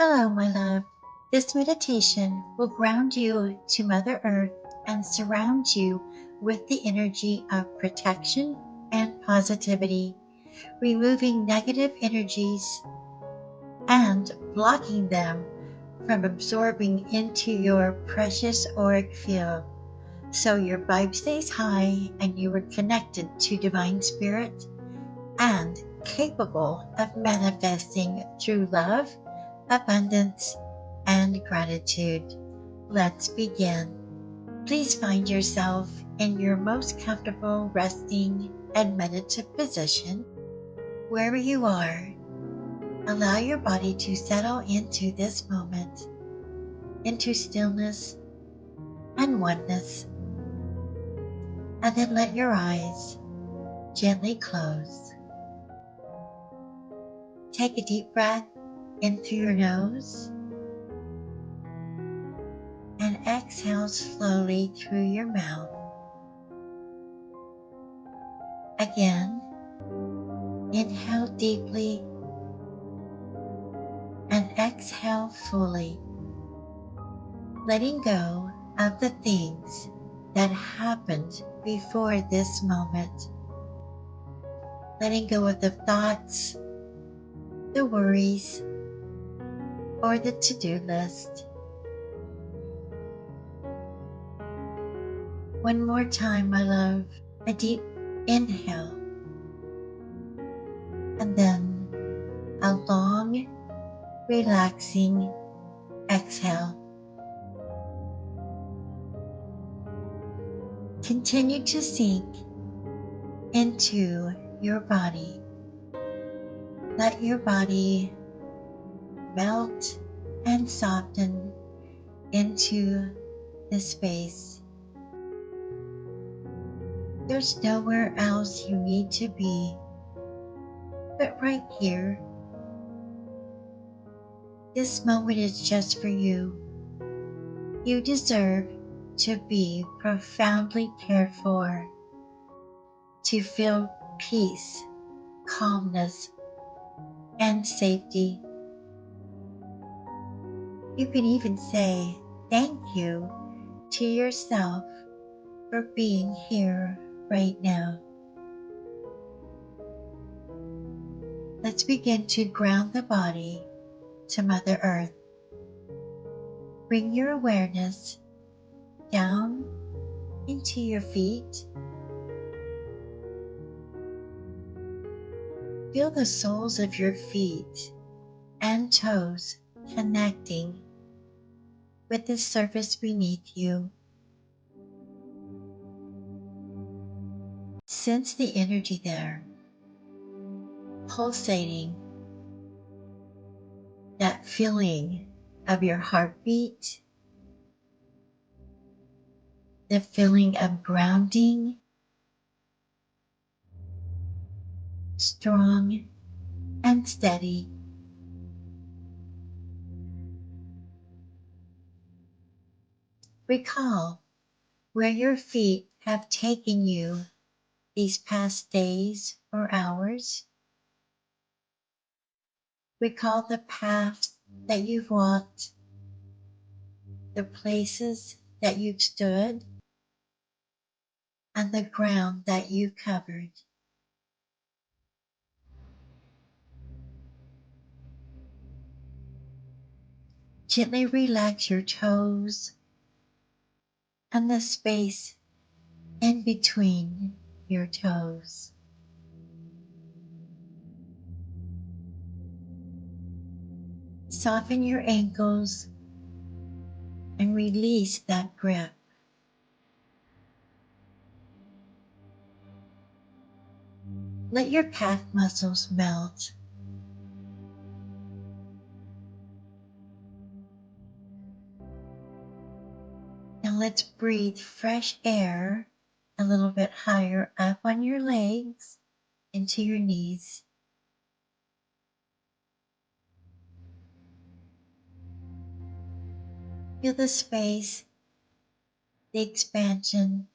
Hello, my love. This meditation will ground you to Mother Earth and surround you with the energy of protection and positivity, removing negative energies and blocking them from absorbing into your precious auric field so your vibe stays high and you are connected to divine spirit and capable of manifesting through love, abundance, and gratitude. Let's begin. Please find yourself in your most comfortable resting and meditative position. Wherever you are, allow your body to settle into this moment, into stillness and oneness, and then let your eyes gently close. Take a deep breath in through your nose and exhale slowly through your mouth. Again, inhale deeply and exhale fully, letting go of the things that happened before this moment, letting go of the thoughts, the worries, or the to-do list. One more time, my love, a deep inhale, and then a long, relaxing exhale. Continue to sink into your body. Let your body melt and soften into the space. There's nowhere else you need to be but right here. This moment is just for you. You deserve to be profoundly cared for, to feel peace, calmness, and safety. You can even say thank you to yourself for being here right now. Let's begin to ground the body to Mother Earth. Bring your awareness down into your feet. Feel the soles of your feet and toes connecting with the surface beneath you. Sense the energy there, pulsating, that feeling of your heartbeat, the feeling of grounding, strong and steady. Recall where your feet have taken you these past days or hours. Recall the paths that you've walked, the places that you've stood, and the ground that you covered. Gently relax your toes and the space in between your toes. Soften your ankles and release that grip. Let your calf muscles melt. Now let's breathe fresh air a little bit higher up on your legs into your knees. Feel the space, the expansion,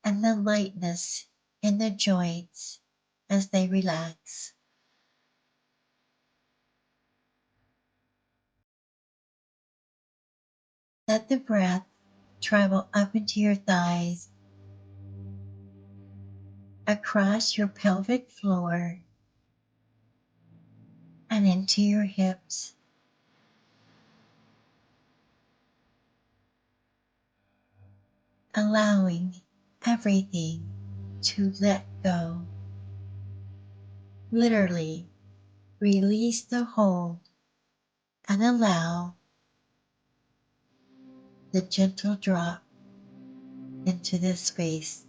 and the lightness in the joints as they relax. Let the breath travel up into your thighs, across your pelvic floor, and into your hips. Allowing everything to let go. Literally release the hold and allow the gentle drop into this space.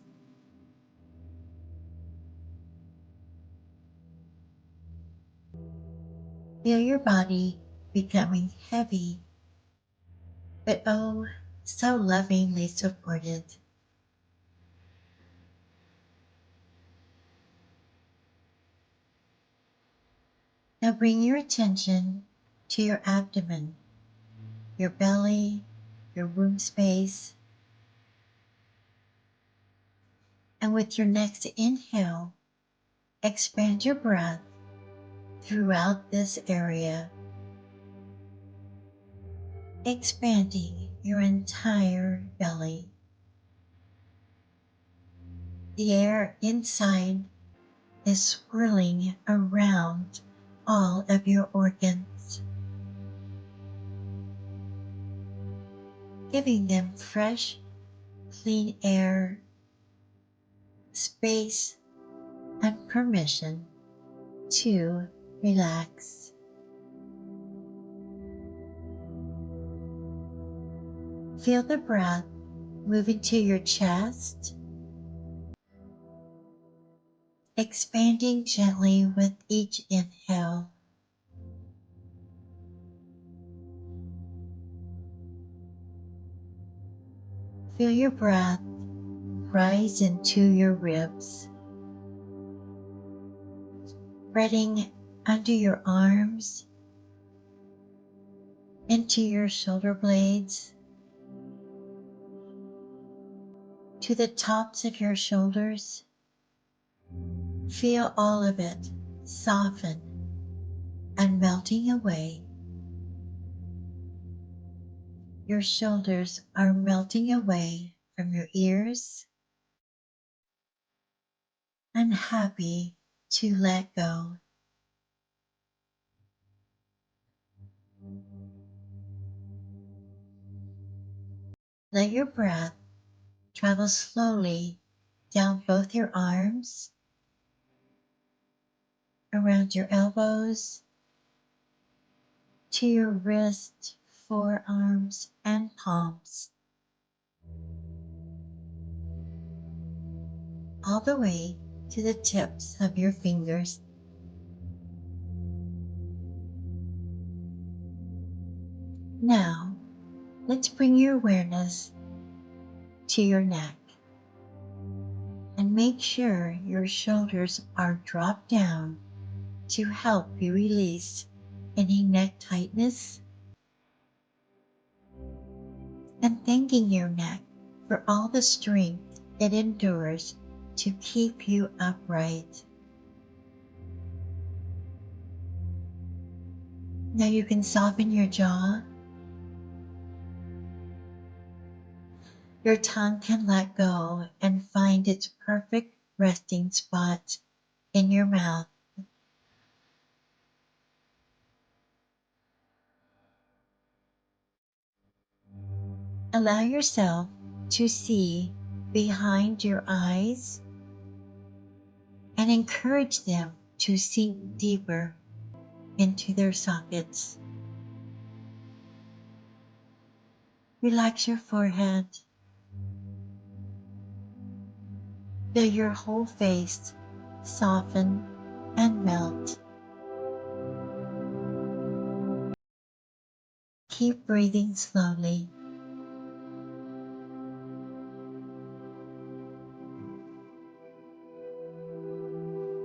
Feel your body becoming heavy, but oh, so lovingly supported. Now bring your attention to your abdomen, your belly, your womb space, and with your next inhale, expand your breath throughout this area, expanding your entire belly. The air inside is swirling around all of your organs, giving them fresh, clean air, space, and permission to relax. Feel the breath move into your chest, expanding gently with each inhale. Feel your breath rise into your ribs, spreading under your arms, into your shoulder blades, to the tops of your shoulders. Feel all of it soften and melting away. Your shoulders are melting away from your ears and happy to let go. Let your breath travel slowly down both your arms, around your elbows, to your wrists, forearms, and palms, all the way to the tips of your fingers. Now, let's bring your awareness to your neck and make sure your shoulders are dropped down to help you release any neck tightness, and thanking your neck for all the strength it endures to keep you upright. Now you can soften your jaw. Your tongue can let go and find its perfect resting spot in your mouth. Allow yourself to see behind your eyes and encourage them to sink deeper into their sockets. Relax your forehead. Feel your whole face soften and melt. Keep breathing slowly.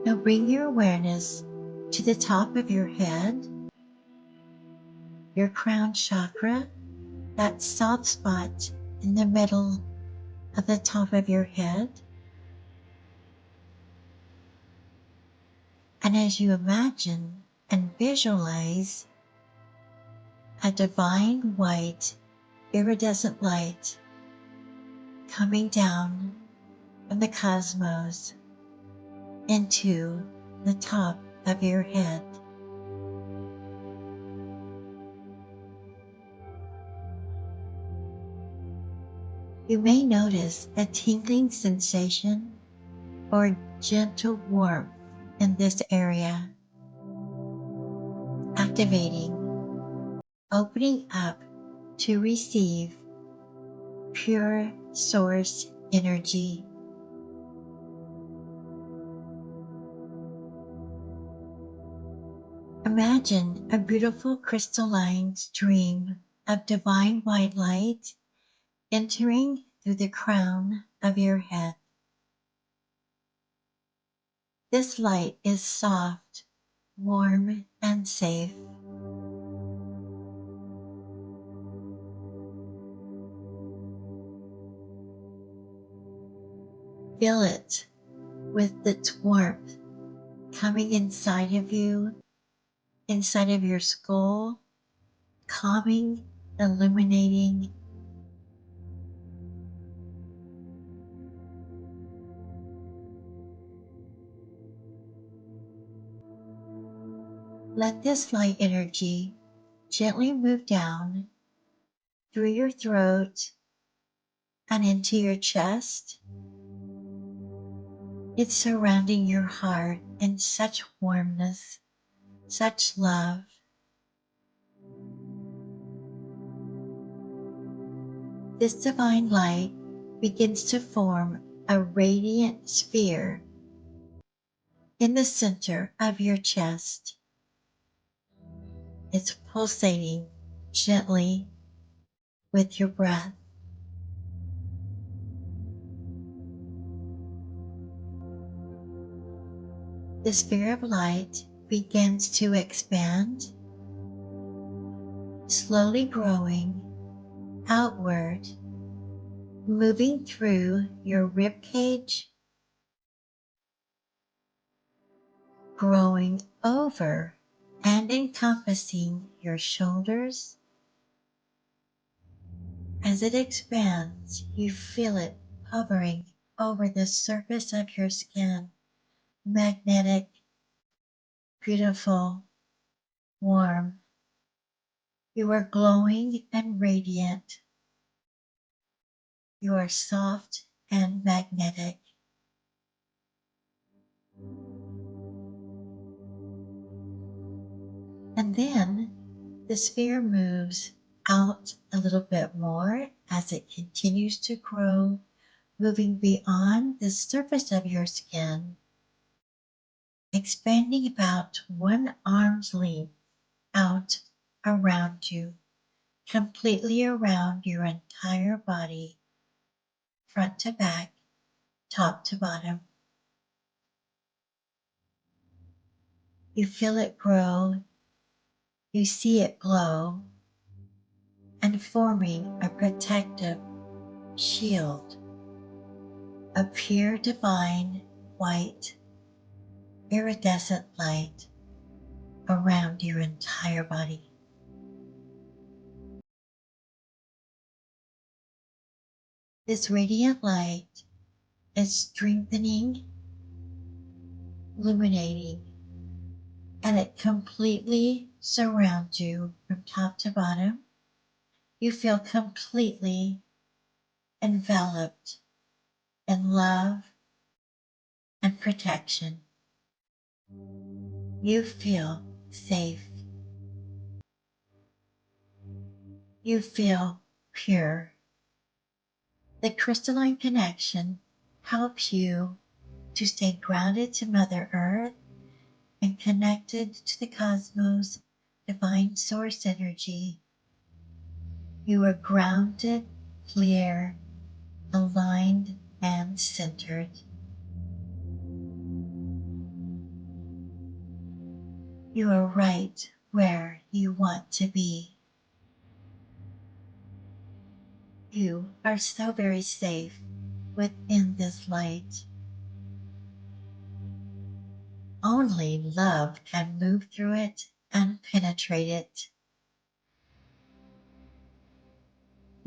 Now bring your awareness to the top of your head, your crown chakra, that soft spot in the middle of the top of your head. And as you imagine and visualize a divine white iridescent light coming down from the cosmos into the top of your head. You may notice a tingling sensation or gentle warmth in this area, activating, opening up to receive pure source energy. Imagine a beautiful crystalline stream of divine white light entering through the crown of your head. This light is soft, warm, and safe. Feel it with its warmth coming inside of you, inside of your skull, calming, illuminating. Let this light energy gently move down through your throat and into your chest. It's surrounding your heart in such warmness, such love. This divine light begins to form a radiant sphere in the center of your chest. It's pulsating gently with your breath. The sphere of light begins to expand, slowly growing outward, moving through your rib cage, growing over and encompassing your shoulders. As it expands, you feel it hovering over the surface of your skin, magnetic, beautiful, warm. You are glowing and radiant. You are soft and magnetic. And then the sphere moves out a little bit more as it continues to grow, moving beyond the surface of your skin, expanding about 1 arm's length out around you, completely around your entire body, front to back, top to bottom. You feel it grow, you see it glow, and forming a protective shield, a pure divine white iridescent light around your entire body. This radiant light is strengthening, illuminating, and it completely surrounds you from top to bottom. You feel completely enveloped in love and protection. You feel safe. You feel pure. The crystalline connection helps you to stay grounded to Mother Earth and connected to the cosmos' divine source energy. You are grounded, clear, aligned, and centered. You are right where you want to be. You are so very safe within this light. Only love can move through it and penetrate it.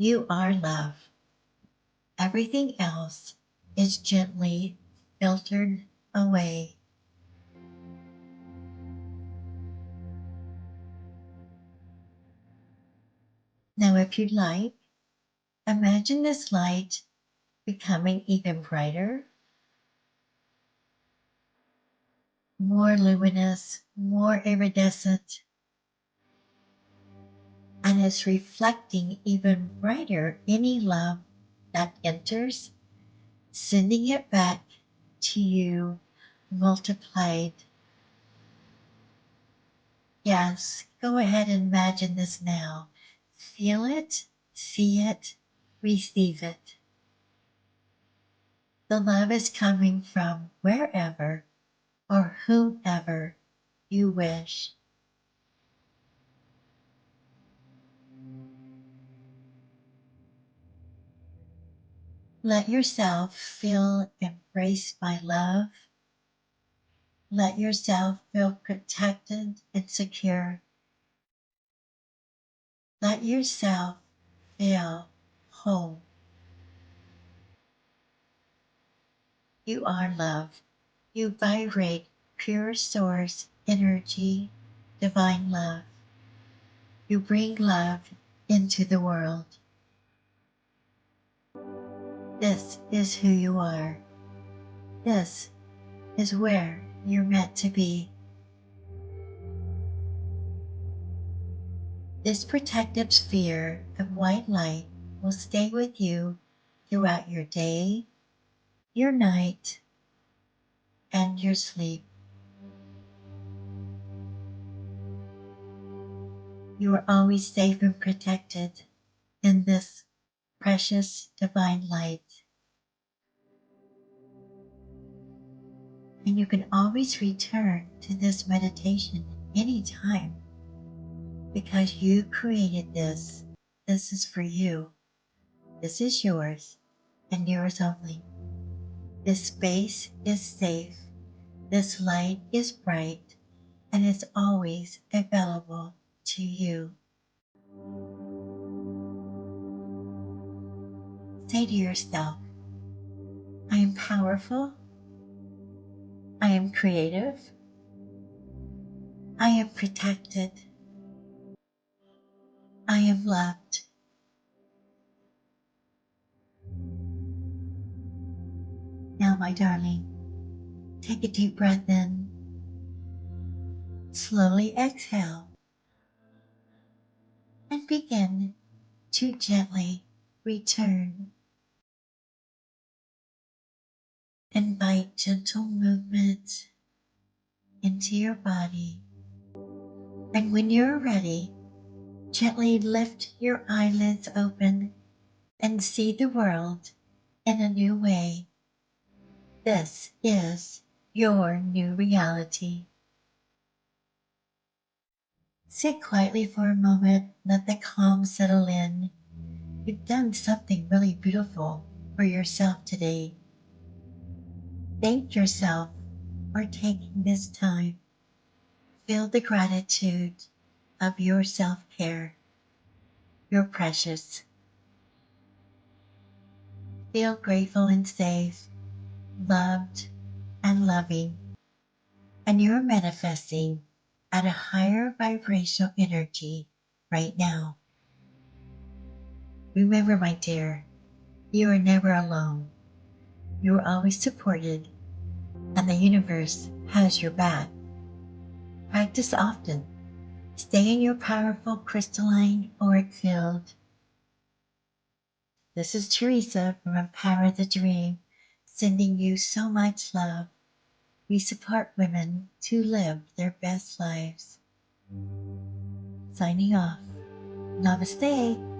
You are love. Everything else is gently filtered away. Now, if you'd like, imagine this light becoming even brighter, more luminous, more iridescent, and is reflecting even brighter any love that enters, sending it back to you multiplied. Yes, go ahead and imagine this now. Feel it, see it, receive it. The love is coming from wherever or whomever you wish. Let yourself feel embraced by love. Let yourself feel protected and secure. Let yourself feel whole. You are love. You vibrate pure source energy, divine love. You bring love into the world. This is who you are. This is where you're meant to be. This protective sphere of white light will stay with you throughout your day, your night, and your sleep. You are always safe and protected in this precious divine light. And you can always return to this meditation anytime because you created this. This is for you. This is yours and yours only. This space is safe. This light is bright and is always available to you. Say to yourself, I am powerful. I am creative. I am protected. I am loved. Now, my darling, take a deep breath in. Slowly exhale and begin to gently return. Invite gentle movement into your body. And when you're ready, gently lift your eyelids open and see the world in a new way. This is your new reality. Sit quietly for a moment, let the calm settle in. You've done something really beautiful for yourself today. Thank yourself for taking this time. Feel the gratitude of your self-care. You're precious. Feel grateful and safe, loved and loving, and you're manifesting at a higher vibrational energy right now. Remember, my dear, you are never alone. You are always supported, and the universe has your back. Practice often. Stay in your powerful crystalline auric field. This is Teresa from Empower the Dream, sending you so much love. We support women to live their best lives. Signing off. Namaste.